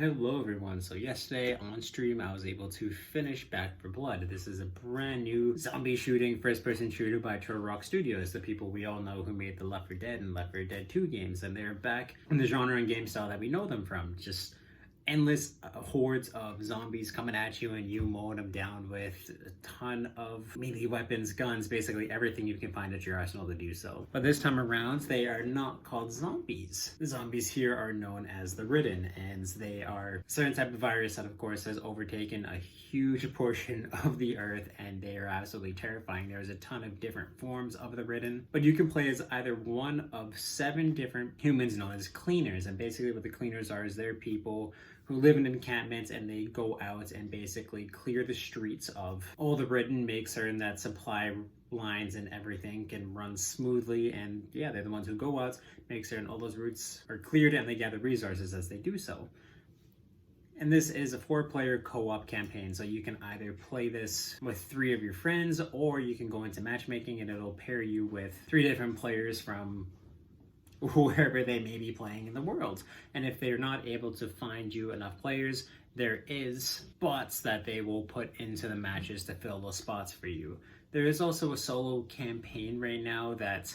Hello everyone, so yesterday on stream I was able to finish Back 4 Blood. This is a brand new zombie shooting first-person shooter by Turtle Rock Studios, the people we all know who made the Left 4 Dead and Left 4 Dead 2 games, and they're back in the genre and game style that we know them from. Just endless hordes of zombies coming at you and you mowing them down with a ton of melee weapons, guns, basically everything you can find at your arsenal to do so. But this time around, they are not called zombies. The zombies here are known as the Ridden, and they are a certain type of virus that of course has overtaken a huge portion of the earth, and they are absolutely terrifying. There's a ton of different forms of the Ridden, but you can play as either one of 7 different humans known as cleaners, and basically what the cleaners are is they're people who live in encampments and they go out and basically clear the streets of all the Ridden, make certain that supply lines and everything can run smoothly, and yeah, they're the ones who go out, make certain all those routes are cleared, and they gather resources as they do so. And this is a 4-player co-op campaign, so you can either play this with 3 of your friends, or you can go into matchmaking and it'll pair you with 3 different players from wherever they may be playing in the world. And if they're not able to find you enough players, there is bots that they will put into the matches to fill those spots for you. There is also a solo campaign right now that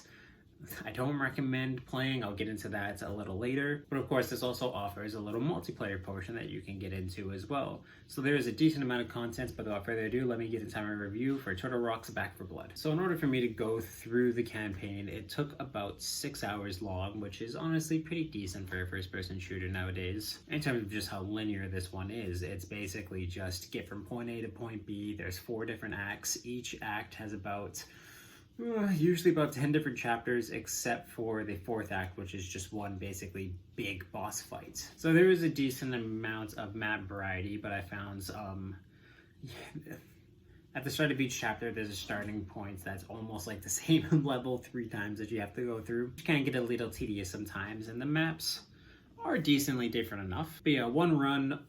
I don't recommend playing. I'll get into that a little later. But of course, this also offers a little multiplayer portion that you can get into as well. So there is a decent amount of content, but without further ado, let me get into my review for Turtle Rock's Back 4 Blood. So in order for me to go through the campaign, it took about 6 hours long, which is honestly pretty decent for a first-person shooter nowadays. In terms of just how linear this one is, it's basically just get from point A to point B. There's 4 different acts. Each act has about usually about 10 different chapters, except for the 4th act, which is just one basically big boss fight. So there is a decent amount of map variety, but I found at the start of each chapter there's a starting point that's almost like the same level 3 times that you have to go through, which can get a little tedious sometimes, and the maps are decently different enough. But yeah, one run,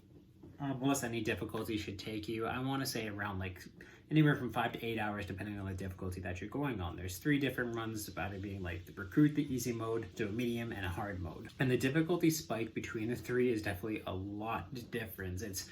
almost any difficulty should take you, I want to say, around like anywhere from 5 to 8 hours, depending on the difficulty that you're going on. There's 3 different runs, about it being like the recruit, the easy mode, to a medium, and a hard mode. And the difficulty spike between the 3 is definitely a lot different. It's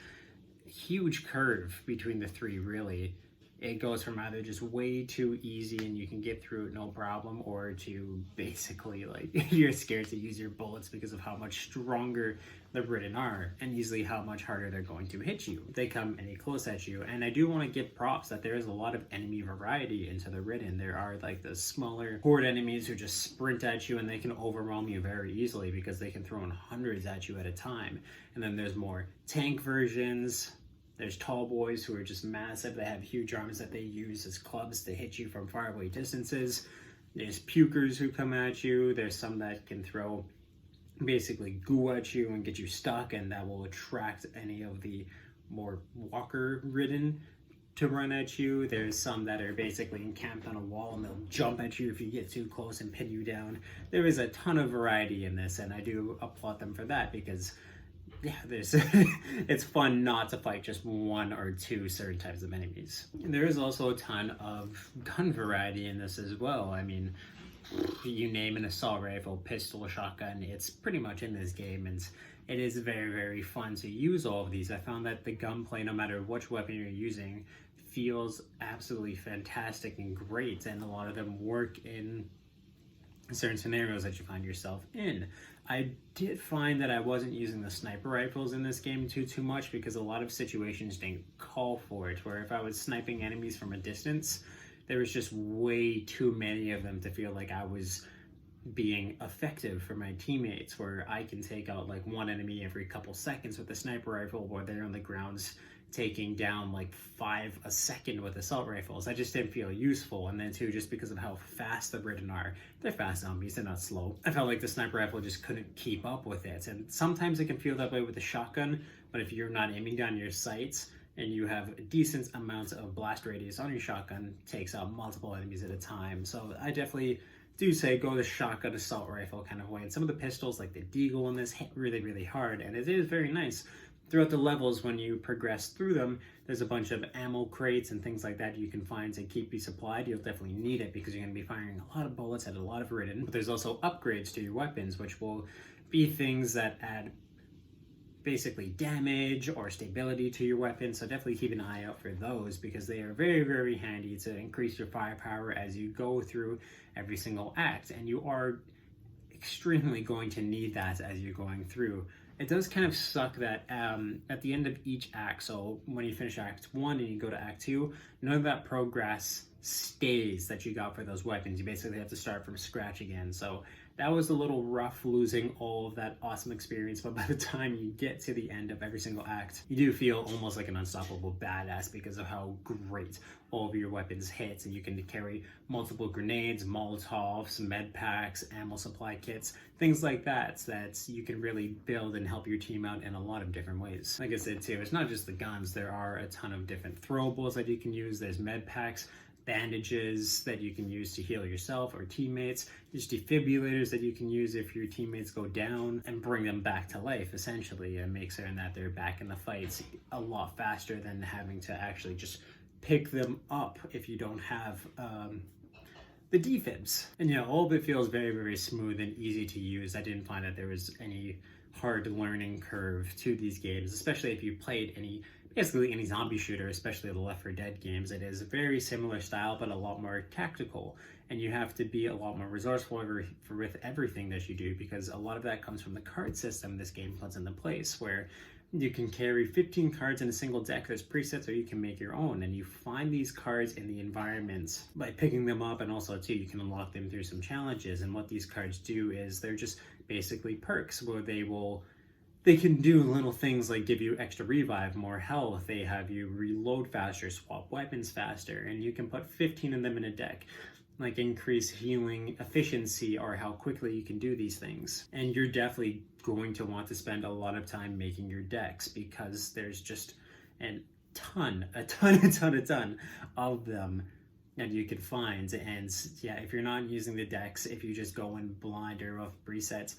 a huge curve between the 3, really. It goes from either just way too easy and you can get through it no problem, or to basically like you're scared to use your bullets because of how much stronger the Ridden are, and easily how much harder they're going to hit you if they come any close at you. And I do want to give props that there is a lot of enemy variety into the Ridden. There are like the smaller horde enemies who just sprint at you and they can overwhelm you very easily because they can throw in hundreds at you at a time. And then there's more tank versions. There's tall boys who are just massive. They have huge arms that they use as clubs to hit you from faraway distances. There's pukers who come at you. There's some that can throw basically goo at you and get you stuck, and that will attract any of the more walker Ridden to run at you. There's some that are basically encamped on a wall and they'll jump at you if you get too close and pin you down. There is a ton of variety in this, and I do applaud them for that, because yeah, there's it's fun not to fight just 1 or 2 certain types of enemies. And there is also a ton of gun variety in this as well. I mean, you name an assault rifle, pistol, shotgun, it's pretty much in this game, and it is very, very fun to use all of these. I found that the gunplay, no matter which weapon you're using, feels absolutely fantastic and great, and a lot of them work in certain scenarios that you find yourself in. I did find that I wasn't using the sniper rifles in this game too much, because a lot of situations didn't call for it, where if I was sniping enemies from a distance, there was just way too many of them to feel like I was being effective for my teammates, where I can take out like 1 enemy every couple seconds with a sniper rifle, while they're on the grounds taking down like 5 a second with assault rifles. I just didn't feel useful. And then too, just because of how fast the Ridden are, they're fast zombies, they're not slow. I felt like the sniper rifle just couldn't keep up with it. And sometimes it can feel that way with the shotgun, but if you're not aiming down your sights and you have a decent amount of blast radius on your shotgun, it takes out multiple enemies at a time. So I definitely do say go the shotgun assault rifle kind of way. And some of the pistols, like the Deagle in this, hit really, really hard, and it is very nice. Throughout the levels, when you progress through them, there's a bunch of ammo crates and things like that you can find to keep you supplied. You'll definitely need it because you're going to be firing a lot of bullets at a lot of Ridden. But there's also upgrades to your weapons, which will be things that add basically damage or stability to your weapon. So definitely keep an eye out for those, because they are very, very handy to increase your firepower as you go through every single act. And you are extremely going to need that as you're going through. It does kind of suck that at the end of each act, so when you finish Act 1 and you go to Act 2, none of that progress stays that you got for those weapons. You basically have to start from scratch again. So that was a little rough, losing all of that awesome experience, but by the time you get to the end of every single act, you do feel almost like an unstoppable badass because of how great all of your weapons hit, and you can carry multiple grenades, Molotovs, med packs, ammo supply kits, things like that you can really build and help your team out in a lot of different ways. Like I said too, it's not just the guns, there are a ton of different throwables that you can use. There's med packs, bandages that you can use to heal yourself or teammates. There's defibrillators that you can use if your teammates go down and bring them back to life, essentially, and make certain that they're back in the fights a lot faster than having to actually just pick them up if you don't have the defibs. And all of it feels very, very smooth and easy to use. I didn't find that there was any hard learning curve to these games, especially if you played basically any zombie shooter, especially the Left 4 Dead games. It is a very similar style, but a lot more tactical, and you have to be a lot more resourceful with everything that you do, because a lot of that comes from the card system this game puts into place, where you can carry 15 cards in a single deck. There's presets, or you can make your own, and you find these cards in the environments by picking them up, and also too, you can unlock them through some challenges. And what these cards do is they're just basically perks where they can do little things like give you extra revive, more health. They have you reload faster, swap weapons faster, and you can put 15 of them in a deck. Like increase healing efficiency, or how quickly you can do these things. And you're definitely going to want to spend a lot of time making your decks, because there's just a ton of them that you can find. And yeah, if you're not using the decks, if you just go in blind or off presets,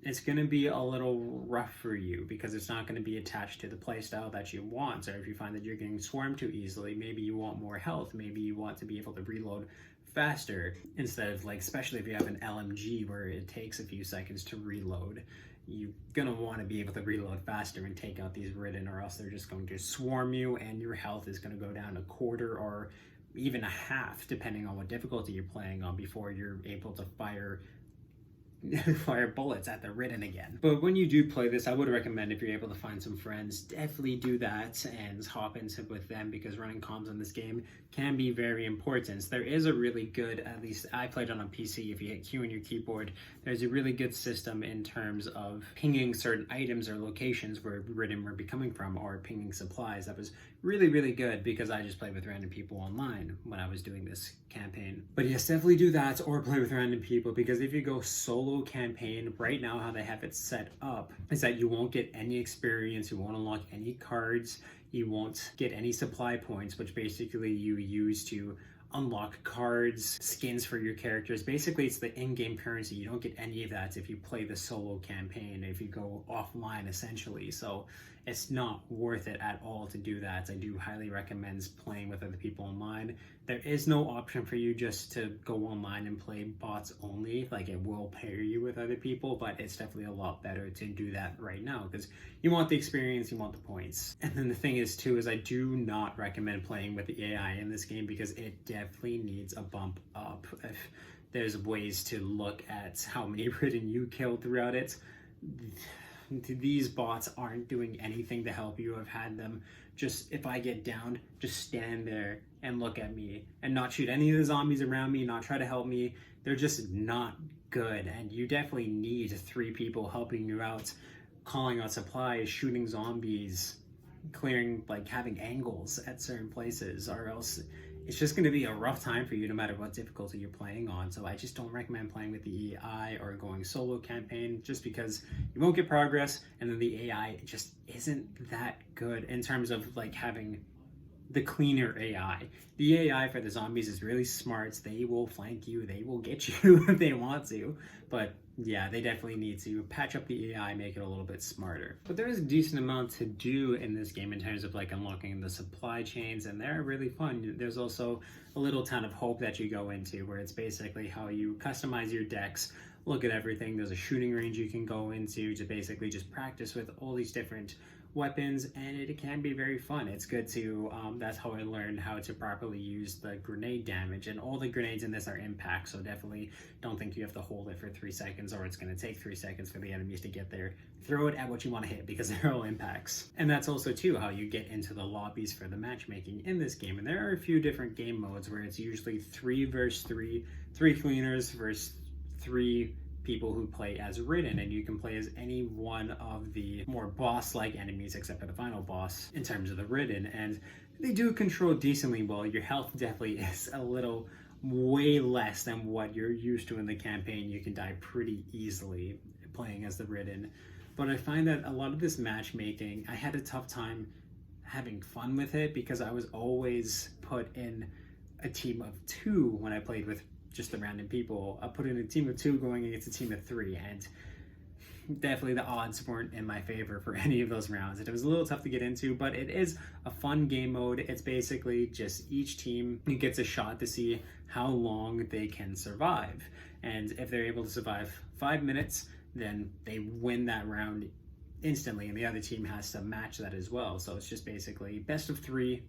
it's going to be a little rough for you, because it's not going to be attached to the playstyle that you want. Or if you find that you're getting swarmed too easily, maybe you want more health, maybe you want to be able to reload faster instead of, like, especially if you have an LMG where it takes a few seconds to reload, you're gonna want to be able to reload faster and take out these Ridden, or else they're just going to swarm you and your health is going to go down a quarter or even a half, depending on what difficulty you're playing on, before you're able to fire bullets at the Ridden again. But when you do play this, I would recommend, if you're able to find some friends, definitely do that and hop into with them, because running comms in this game can be very important. There is a really good, at least I played on a PC, if you hit Q on your keyboard, there's a really good system in terms of pinging certain items or locations where Ridden were coming from, or pinging supplies. That was really, really good, because I just played with random people online when I was doing this campaign. But yes, definitely do that, or play with random people, because if you go solo campaign, right now how they have it set up is that you won't get any experience, you won't unlock any cards, you won't get any supply points, which basically you use to unlock cards, skins for your characters. Basically, it's the in-game currency. You don't get any of that if you play the solo campaign, if you go offline, essentially. So it's not worth it at all to do that. I do highly recommend playing with other people online. There is no option for you just to go online and play bots only. Like, it will pair you with other people, but it's definitely a lot better to do that right now, because you want the experience, you want the points. And then the thing is too, is I do not recommend playing with the AI in this game, because it definitely needs a bump up. If there's ways to look at how many Ridden you killed throughout it, these bots aren't doing anything to help you. I've had them just, if I get downed, just stand there and look at me and not shoot any of the zombies around me, not try to help me. They're just not good, and you definitely need 3 people helping you out, calling out supplies, shooting zombies, clearing, like having angles at certain places, or else it's just going to be a rough time for you no matter what difficulty you're playing on. So I just don't recommend playing with the AI or going solo campaign, just because you won't get progress, and then the AI just isn't that good in terms of like having the cleaner AI. The AI for the zombies is really smart. They will flank you, they will get you if they want to. But yeah, they definitely need to patch up the AI, make it a little bit smarter. But there is a decent amount to do in this game in terms of like unlocking the supply chains, and they're really fun. There's also a little ton of hope that you go into where it's basically how you customize your decks, look at everything. There's a shooting range you can go into to basically just practice with all these different weapons, and it can be very fun. It's good to that's how I learned how to properly use the grenade damage, and all the grenades in this are impact, so definitely don't think you have to hold it for 3 seconds or it's going to take 3 seconds for the enemies to get there. Throw it at what you want to hit because they're all impacts. And that's also too how you get into the lobbies for the matchmaking in this game, and there are a few different game modes where it's usually 3 versus 3, 3 cleaners versus 3 people who play as Ridden, and you can play as any one of the more boss-like enemies except for the final boss in terms of the Ridden, and they do control decently well. Your health definitely is a little way less than what you're used to in the campaign. You can die pretty easily playing as the Ridden, but I find that a lot of this matchmaking, I had a tough time having fun with it because I was always put in a team of 2 when I played with just the random people. I put in a team of 2 going against a team of 3, and definitely the odds weren't in my favor for any of those rounds. It was a little tough to get into, but it is a fun game mode. It's basically just each team gets a shot to see how long they can survive, and if they're able to survive 5 minutes, then they win that round instantly, and the other team has to match that as well. So it's just basically best of 3.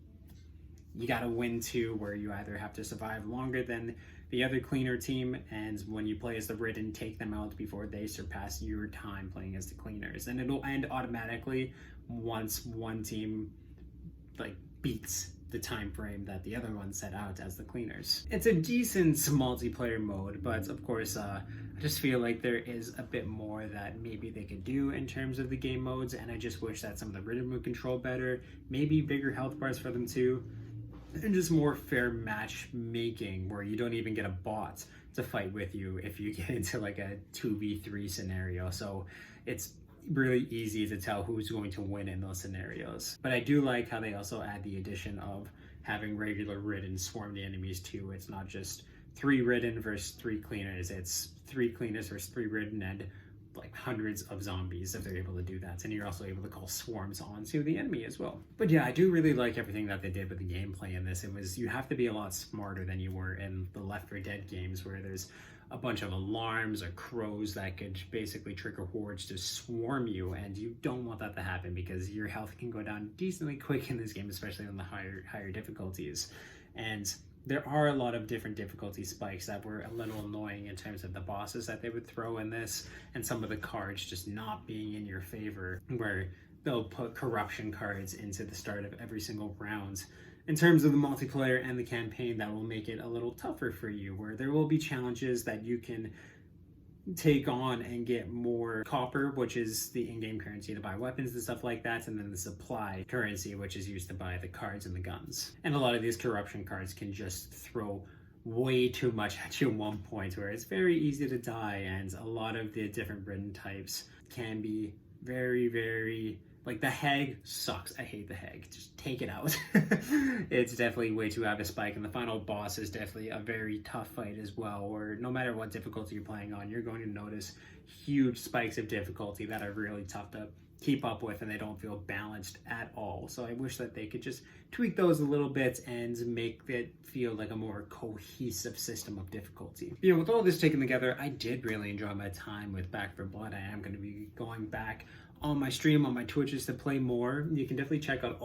You got to win 2 where you either have to survive longer than the other cleaner team, and when you play as the Ridden, take them out before they surpass your time playing as the cleaners, and it'll end automatically once one team like beats the time frame that the other one set out as the cleaners. It's a decent multiplayer mode, but of course I just feel like there is a bit more that maybe they could do in terms of the game modes, and I just wish that some of the Ridden would control better, maybe bigger health bars for them too, and just more fair matchmaking where you don't even get a bot to fight with you if you get into like a 2v3 scenario. So it's really easy to tell who's going to win in those scenarios. But I do like how they also add the addition of having regular Ridden swarm the enemies too. It's not just 3 Ridden versus 3 cleaners. It's 3 cleaners versus 3 Ridden and like hundreds of zombies if they're able to do that, and you're also able to call swarms onto the enemy as well. But yeah, I do really like everything that they did with the gameplay in this. You have to be a lot smarter than you were in the Left 4 Dead games, where there's a bunch of alarms or crows that could basically trigger hordes to swarm you, and you don't want that to happen because your health can go down decently quick in this game, especially on the higher difficulties. And there are a lot of different difficulty spikes that were a little annoying in terms of the bosses that they would throw in this, and some of the cards just not being in your favor, where they'll put corruption cards into the start of every single round. In terms of the multiplayer and the campaign, that will make it a little tougher for you, where there will be challenges that you can take on and get more copper, which is the in-game currency to buy weapons and stuff like that, and then the supply currency, which is used to buy the cards and the guns. And a lot of these corruption cards can just throw way too much at you at one point, where it's very easy to die, and a lot of the different Ridden types can be very like the Hag sucks. I hate the Hag. Just take it out. It's definitely way too out of spike, and the final boss is definitely a very tough fight as well, where no matter what difficulty you're playing on, you're going to notice huge spikes of difficulty that are really tough to keep up with, and they don't feel balanced at all. So I wish that they could just tweak those a little bit and make it feel like a more cohesive system of difficulty. You know, with all this taken together, I did really enjoy my time with Back 4 Blood. I am going to be going back on my stream, on my Twitches, to play more. You can definitely check out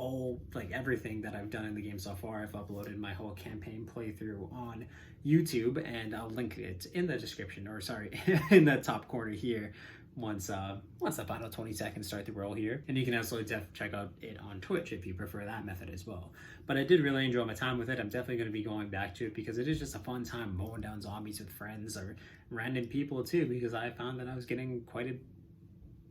everything that I've done in the game so far. I've uploaded my whole campaign playthrough on YouTube, and I'll link it in the description, or sorry, in the top corner here, once the final 20 seconds start to roll here. And you can also check out it on Twitch if you prefer that method as well. But I did really enjoy my time with it. I'm definitely going to be going back to it because it is just a fun time mowing down zombies with friends or random people too, because I found that I was getting quite a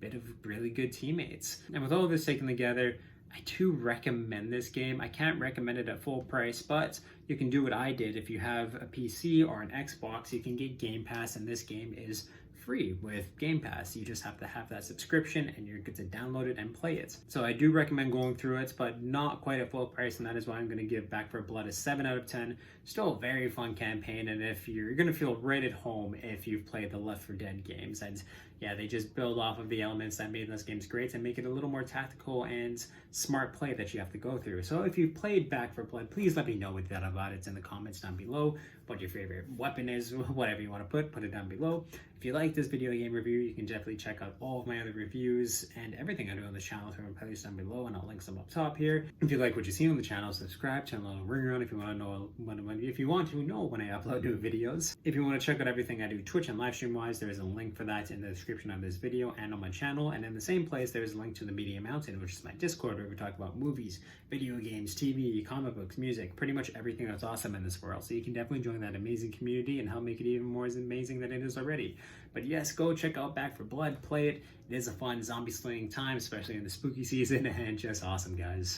bit of really good teammates. And with all of this taken together, I do recommend this game. I can't recommend it at full price, but you can do what I did. If you have a PC or an Xbox, you can get Game Pass, and this game is free with Game Pass. You just have to have that subscription and you're good to download it and play it. So I do recommend going through it, but not quite at full price, and that is why I'm going to give Back 4 Blood a 7 out of 10. Still a very fun campaign, and if you're going to feel right at home if you've played the Left 4 Dead games. And yeah, they just build off of the elements that made those games great and make it a little more tactical and smart play that you have to go through. So if you've played Back 4 Blood, please let me know what you thought about it in the comments down below. What your favorite weapon is, whatever you want to put it down below. If you like this video game review, you can definitely check out all of my other reviews and everything I do on the channel through my playlist down below, and I'll link some up top here. If you like what you see on the channel, subscribe, turn the little ringer on if you want to know when I upload new videos. If you want to check out everything I do Twitch and live stream wise, there is a link for that in the description of this video and on my channel. And in the same place, there is a link to the Media Mountain, which is my Discord, where we talk about movies, video games, TV, comic books, music, pretty much everything that's awesome in this world. So you can definitely join that amazing community and help make it even more amazing than it is already. But yes, go check out Back 4 Blood, play it. It is a fun zombie slaying time, especially in the spooky season, and just awesome, guys.